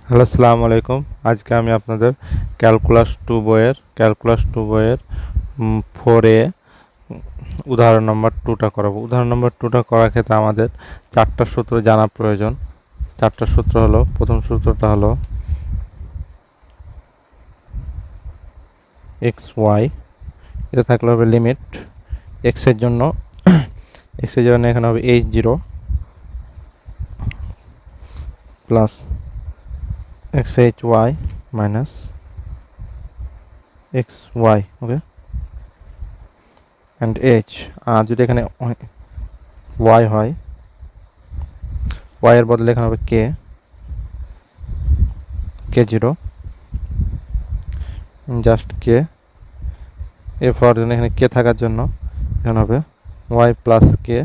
Hello, আসসালামু আলাইকুম। আজকে আমি আপনাদের ক্যালকুলাস টু বইয়ের 4 উদাহরণ নম্বর 2টা করাবো। উদাহরণ নম্বর 2টা করার ক্ষেত্রে আমাদের 4টা সূত্র জানা প্রয়োজন। 4টা সূত্র হলো, প্রথম সূত্রটা হলো এক্স ওয়াই, এটা থাকলে হবে লিমিট এক্সের জন্য এখানে হবে h0 plus xhy minus xy, okay, and h। আর যদি এখানে y হয়, y এর বদলে এখানে হবে k0, জাস্ট কে। এরপর এখানে কে থাকার জন্য এখানে হবে y প্লাস কে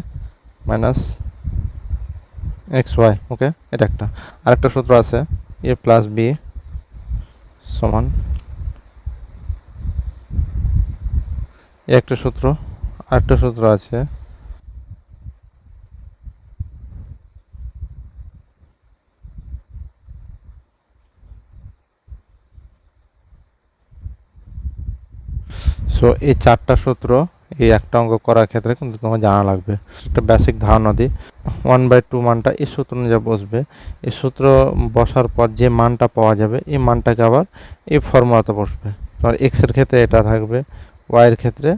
মাইনাস xy, ওকে। এটা একটা। আরেকটা সূত্র আছে, a প্লাস বি সমান, একটা সূত্র। আরেকটা সূত্র আছে সো এই 4টা সূত্র এই একটা অঙ্ক করার ক্ষেত্রে কিন্তু তোমার জানা লাগবে। একটা বেসিক ধারণা দিই, 1/2 মানটা এই সূত্র অনুযায়ী বসবে। এই সূত্র বসার পর যে মানটা পাওয়া যাবে এই মানটাকে আবার এই ফর্মুলাতে বসবে। তোমার এক্সের ক্ষেত্রে এটা থাকবে, ওয়াইয়ের ক্ষেত্রে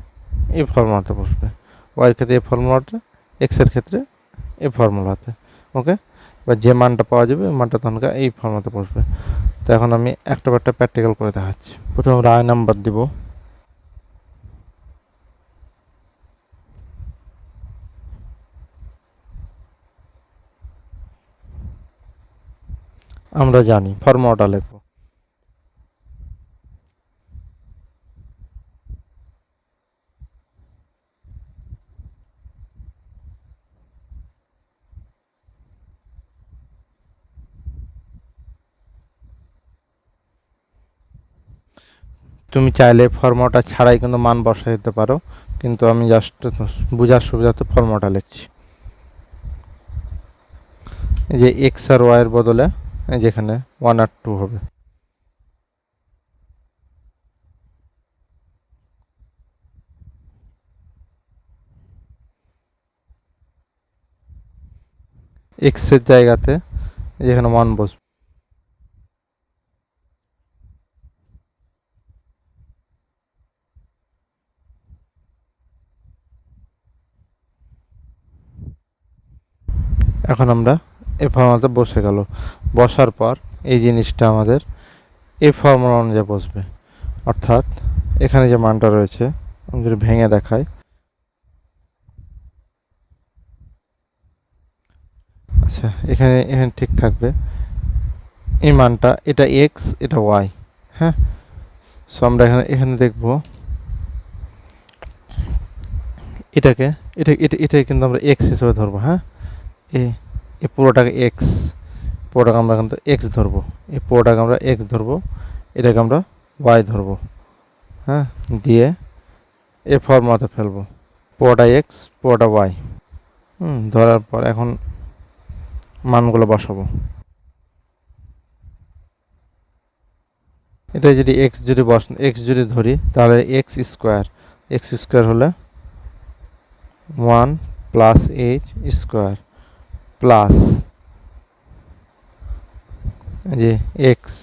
এই ফর্মুলাতে বসবে, ওয়াইয়ের ক্ষেত্রে এই ফর্মুলাটা, এক্সের ক্ষেত্রে এই ফর্মুলাতে, ওকে। এবার যে মানটা পাওয়া যাবে ওই মানটা তখন এই ফর্মুলাতে বসবে। তো এখন আমি একটা প্র্যাকটিক্যাল করে দেখাচ্ছি। প্রথমে আমরা আই নাম্বার দিব। আমরা জানি ফর্মুলাটা লিখব। তুমি চাইলে ফর্মুলাটা ছাড়াই কিন্তু মান বসাই দিতে পারো, কিন্তু আমি জাস্ট বোঝার সুবিধার্থে ফর্মুলাটা লিখছি। এই যে এক্স আর ওয়াই এর বদলে যেখানে 1 আর 2 হবে। এক্স এর জায়গাতে যেখানে 1 বসবে। এখন আমরা এই ফর্মুলাতে বসে গেল। বসার পর এই জিনিসটা আমাদের এই ফর্মুলা অনুযায়ী বসবে, অর্থাৎ এখানে যে মানটা রয়েছে আমি যদি ভেঙে দেখাই, আচ্ছা এখানে এখানে ঠিক থাকবে এই মানটা, এটা এক্স এটা ওয়াই, হ্যাঁ। সো আমরা এখানে দেখব এটাকে, এটাকে কিন্তু আমরা এক্স হিসেবে ধরবো, হ্যাঁ। এই পুরোটাকে এক্স, পুরোটাকে আমরা কিন্তু এক্স ধরবো, এই পুরোটাকে আমরা এক্স ধরবো, এটাকে আমরা ওয়াই ধরবো, হ্যাঁ। দিয়ে এ ফর্মুলাতে ফেলবো, পুরোটা এক্স পুরোটা ওয়াই, ধরার পর এখন মানগুলো বসাবো। এটা যদি এক্স যদি ধরি তাহলে এক্স স্কোয়ার হলে 1 প্লাস এইচ স্কোয়ার প্লাস যে X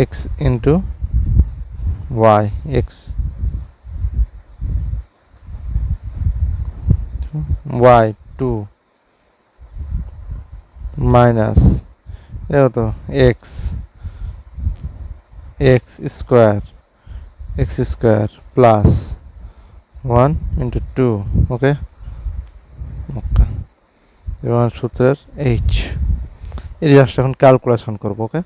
X into Y, x Y 2 minus দেখো তো X X square plus 1 into 2, okay. এবং সূত্রের এইচ, এই জাস্ট এখন ক্যালকুলেশন করবো, ওকে।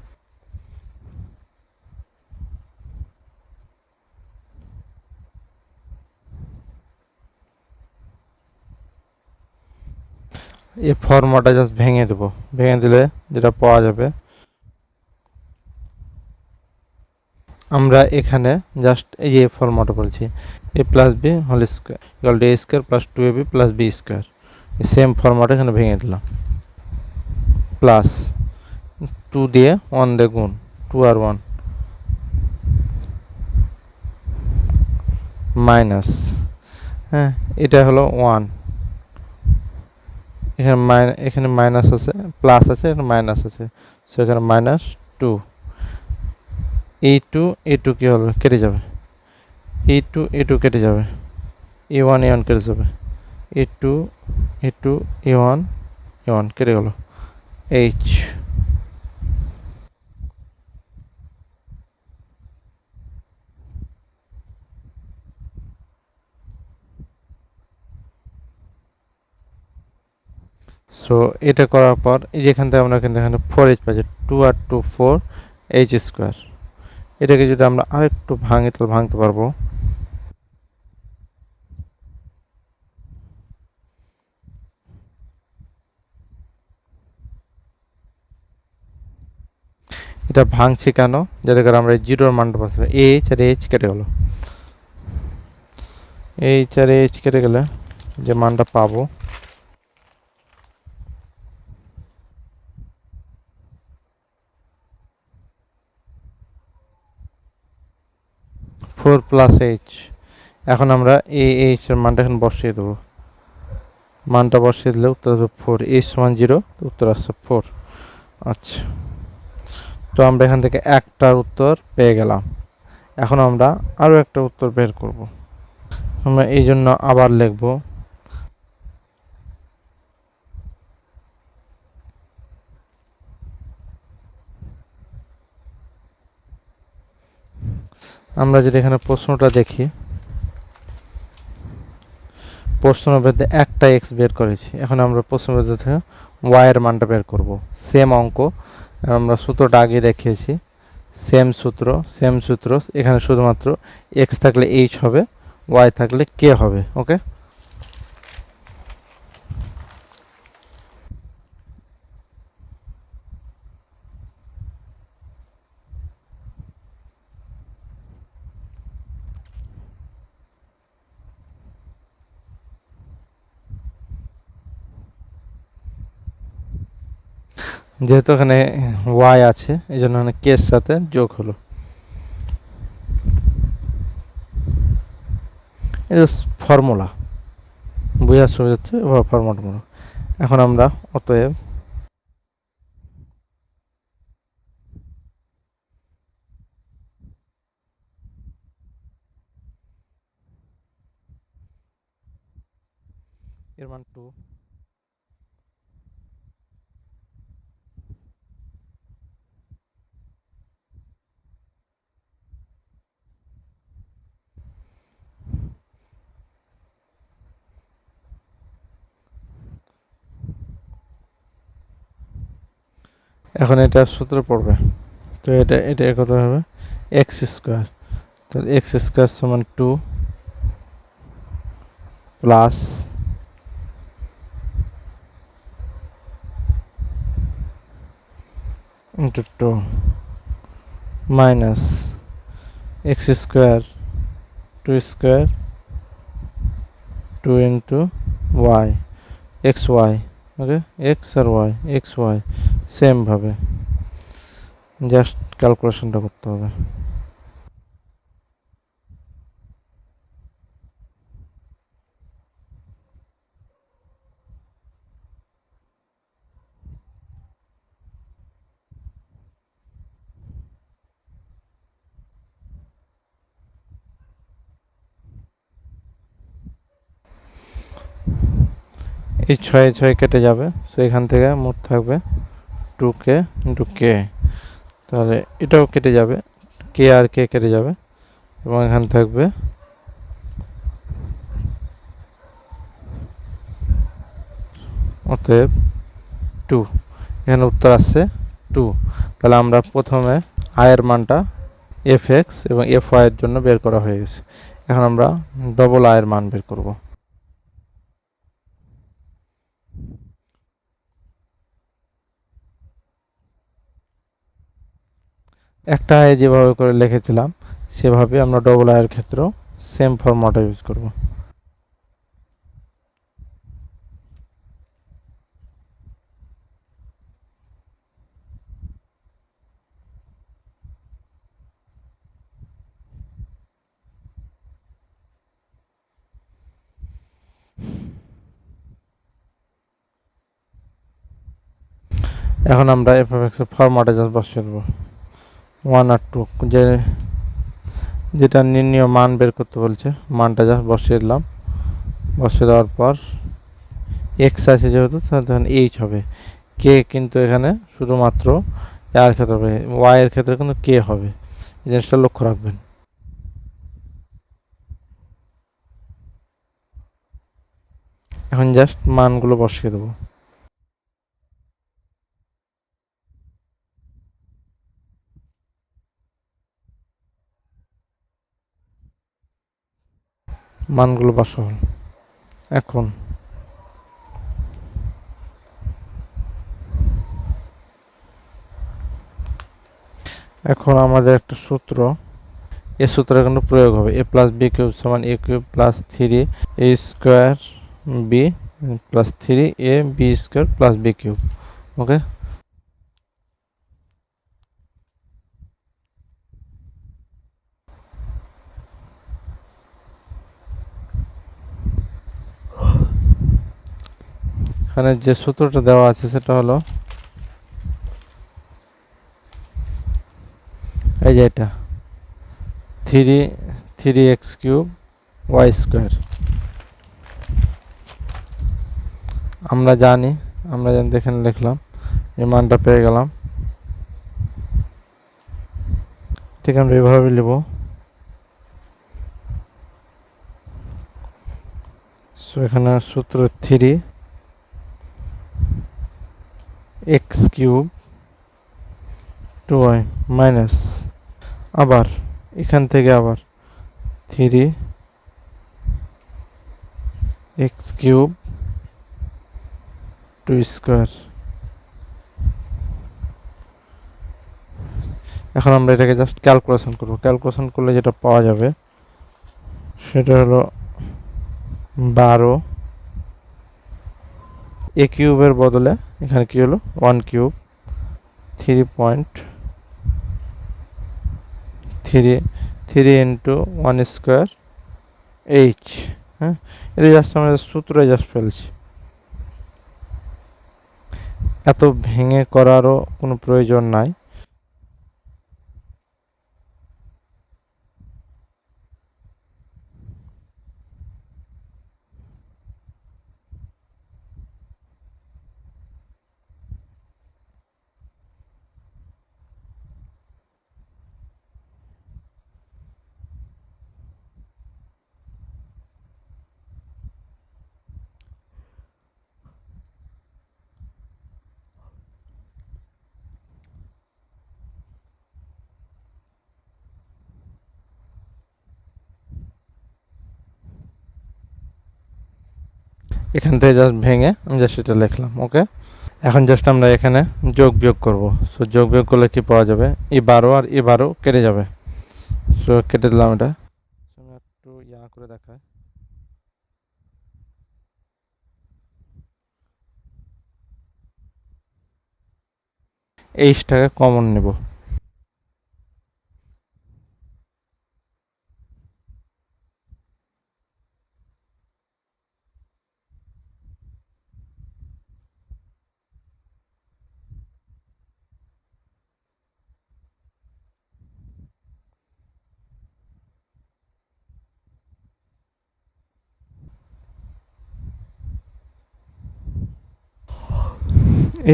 এই ফর্মুলাটা জাস্ট ভেঙে দেবো, ভেঙে দিলে যেটা পাওয়া যাবে, আমরা এখানে জাস্ট এই যে ফর্মুলাটা বলছি, a plus b whole square equal to a square plus 2ab plus b square, এই সেম ফর্মুলাটা এখানে ভেঙে দিলাম, প্লাস টু দিয়ে 1 দিয়ে গুণ, 2 আর 1 মাইনাস, হ্যাঁ এটা হলো 1, এখানে মাইনাস আছে, প্লাস আছে, এখানে মাইনাস আছে, সো এখানে -2। এই টু কি হবে, কেটে যাবে, এই টু কেটে যাবে, e1 কেটে যাবে, e2 e1 কেটে গেল, h। সো এটা করার পর এই যেখান থেকে আমরা কিন্তু এখানে 4h পাচ্ছি, 2 আর 2 4 h স্কোয়ার। এটাকে যদি আমরা আরেকটু ভাঙি তাহলে ভাঙতে পারবো। এটা ভাঙছি কেন, যাতে করে আমরা জিরোর মানটা পাচ্ছি, এইচ আর এইচ কেটে গেল, এইচ আর এইচ কেটে গেলে যে মানটা পাবো, ফোর প্লাস এইচ। এখন আমরা এই এইচ এর মানটা এখন বসিয়ে দেবো, মানটা বসিয়ে দিলে উত্তর হবে 4, এইচ সমান 0, উত্তর আসছে 4। আচ্ছা, তো আমরা এখান থেকে একটার উত্তর পেয়ে গেলাম। এখন আমরা আরও একটা উত্তর বের করব। আমরা এই জন্য আবার লিখব, আমরা যদি এখানে প্রশ্নটা দেখি, প্রশ্নভেদে একটা এক্স বের করেছি, এখন আমরা প্রশ্নভেদ থেকে ওয়াই এর মানটা বের করব। সেম অঙ্ক, আমরা সূত্রটা আগে দেখিয়েছি, সেম সূত্র, এখানে শুধুমাত্র এক্স থাকলে এইচ হবে, ওয়াই থাকলে কে হবে। ওকে, যেহেতু এখানে ওয়াই আছে এই জন্য এখানে কে এর সাথে যোগ হলো। এটা ফর্মুলা বোঝার সুবিধা হচ্ছে ফর্মুলা। এখন আমরা অতএব এর মান 2, এখন এটা সূত্র পড়বে, তো এটা কত হবে, এক্স স্কোয়ার, তাহলে এক্স স্কোয়ার সমান 2 plus into 2 minus x square 2 square 2 into Y, x y, okay, x আর ওয়াই, এক্স ওয়াই সেমভাবে জাস্ট ক্যালকুলেশনটা করতে হবে। এই 6 কেটে যাবে, সো এখান থেকে মোট থাকবে 2k ইন্টু কে, তাহলে এটাও কেটে যাবে, কে আর কে কেটে যাবে, এবং এখানে থাকবে অতএব 2, এখানে উত্তর আসছে 2। তাহলে আমরা প্রথমে আয়ের মানটা এফ এক্স এবং এফ ওয়াই এর জন্য বের করা হয়ে গেছে, এখন আমরা ডবল আয়ের মান বের করব। একটা আয় যেভাবে করে লিখেছিলাম সেভাবে আমরা ডবল আয়ের ক্ষেত্রেও সেম ফর্মুলাটা ইউজ করব। এখন আমরা এফ অফ এক্স এর ফরম্যাটে জাস্ট বসিয়ে দেবো 1 আর 2, যেটা নির্ণীয় মান বের করতে বলছে, মানটা জাস্ট বসিয়ে দিলাম। বসিয়ে দেওয়ার পর এক্স আছে যেহেতু তখন এইচ হবে, কে কিন্তু এখানে শুধুমাত্র আর ক্ষেত্রে হবে, ওয়াই এর ক্ষেত্রে কিন্তু কে হবে, এই জিনিসটা লক্ষ্য রাখবেন। এখন জাস্ট মানগুলো বসিয়ে দেবো। মানগুলো বসা হল। এখন এখন আমাদের একটা সূত্র, এ সূত্র কিন্তু প্রয়োগ হবে, এ প্লাস বি কিউব সমান a cube plus 3 a square b plus 3 a b square plus b cube. Okay, এখানে যে সূত্রটা দেওয়া আছে সেটা হলো এই যে এটা 3x কিউব ওয়াই স্কোয়ার। আমরা জানি এখানে লিখলাম, এই মানটা পেয়ে গেলাম। ঠিক আমরা এভাবে লিখব। সো এখানে সূত্র 3x কিউব 2y মাইনাস, আবার এখান থেকে আবার 3x কিউব 2 স্কোয়ার। এখন আমরা এটাকে জাস্ট ক্যালকুলেশন করব, ক্যালকুলেশন করলে যেটা পাওয়া যাবে সেটা হলো 12, এ কিউবের বদলে এখানে কি হলো 1 কিউব 3 ইন্টু 1 স্কোয়ার এইচ। হ্যাঁ, এটা জাস্ট আমরা সূত্রে জাস্ট ফেলছি, এত ভেঙে করারও কোনো প্রয়োজন নাই। এখান থেকে জাস্ট ভেঙে আমি জাস্ট এটা লিখলাম। ওকে, এখন জাস্ট আমরা এখানে যোগ বিয়োগ করব। সো যোগ বিয়োগ করলে কি পাওয়া যাবে, এই 12 আর এই 12 কেটে যাবে। সো কেটে দিলাম এটা, একটু করে দেখায়, এইচটাকে কমন নেব।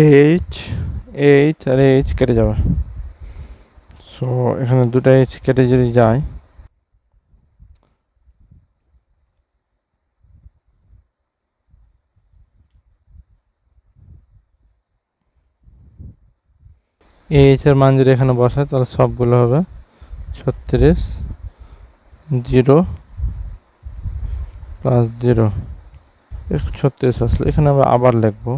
এইচ এইচ আর এইচ কেটে যাবে। সো এখানে দুটো এইচ কেটে যদি যায়, এইচ এর মান যদি এখানে বসায় তাহলে সবগুলো হবে 36, 0 প্লাস 0, 36 আসলে এখানে আমরা আবার লিখবো।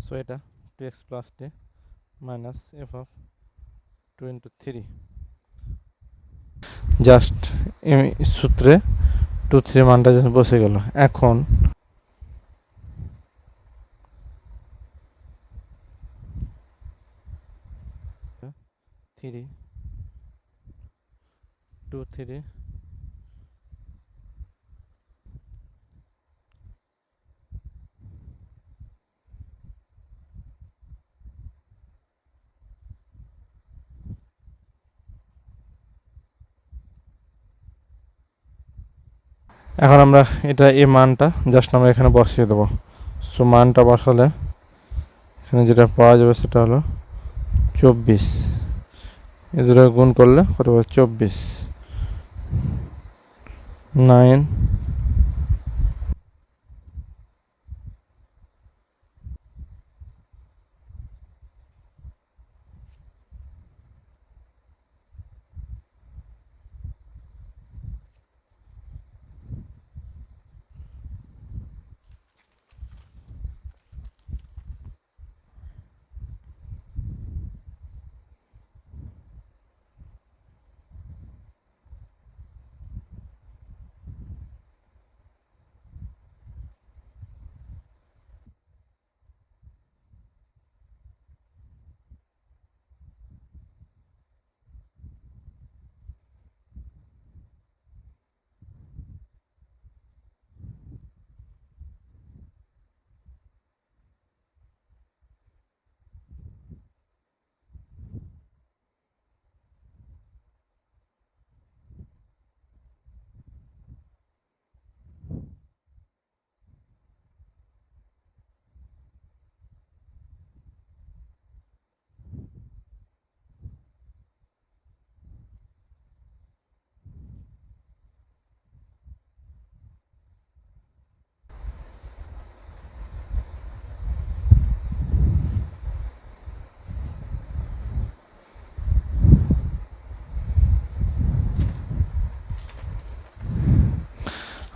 সো এটা 2x plus D minus F of 2 × 3 just সূত্রে 2 3 মানটা জাস্ট বসে গেল। এখন 3 2 3 এখন আমরা এটা এই মানটা জাস্ট আমরা এখানে বসিয়ে দেবো। সো মানটা বসালে এখানে যেটা পাওয়া যাবে সেটা হলো 24, এ দুটো গুণ করলে কত হবে 24 9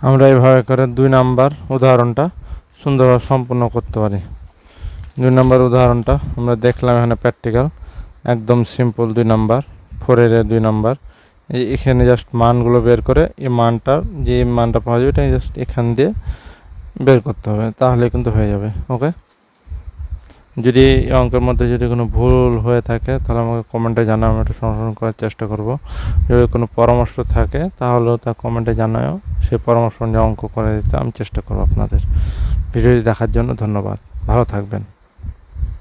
আমরা এইভাবে করে 2 নাম্বার উদাহরণটা সুন্দরভাবে সম্পূর্ণ করতে পারি। 2 নাম্বার উদাহরণটা আমরা দেখলাম এখানে প্র্যাকটিক্যাল একদম সিম্পল 2 নাম্বার 4 এর 2 নাম্বার। এখানে জাস্ট মানগুলো বের করে এই মানটার যে মানটা পাওয়া যাবে এটা জাস্ট এখান দিয়ে বের করতে হবে, তাহলে কিন্তু হয়ে যাবে। ওকে, যদি এই অঙ্কের মধ্যে যদি কোনো ভুল হয়ে থাকে তাহলে আমাকে কমেন্টে জানাও, আমি এটা সংশোধন করার চেষ্টা করব। যদি কোনো পরামর্শ থাকে তাহলেও তা কমেন্টে জানাও, সেই পরামর্শ অনুযায়ী অঙ্ক করে দিতে আমি চেষ্টা করব আপনাদের। ভিডিওটি দেখার জন্য ধন্যবাদ, ভালো থাকবেন।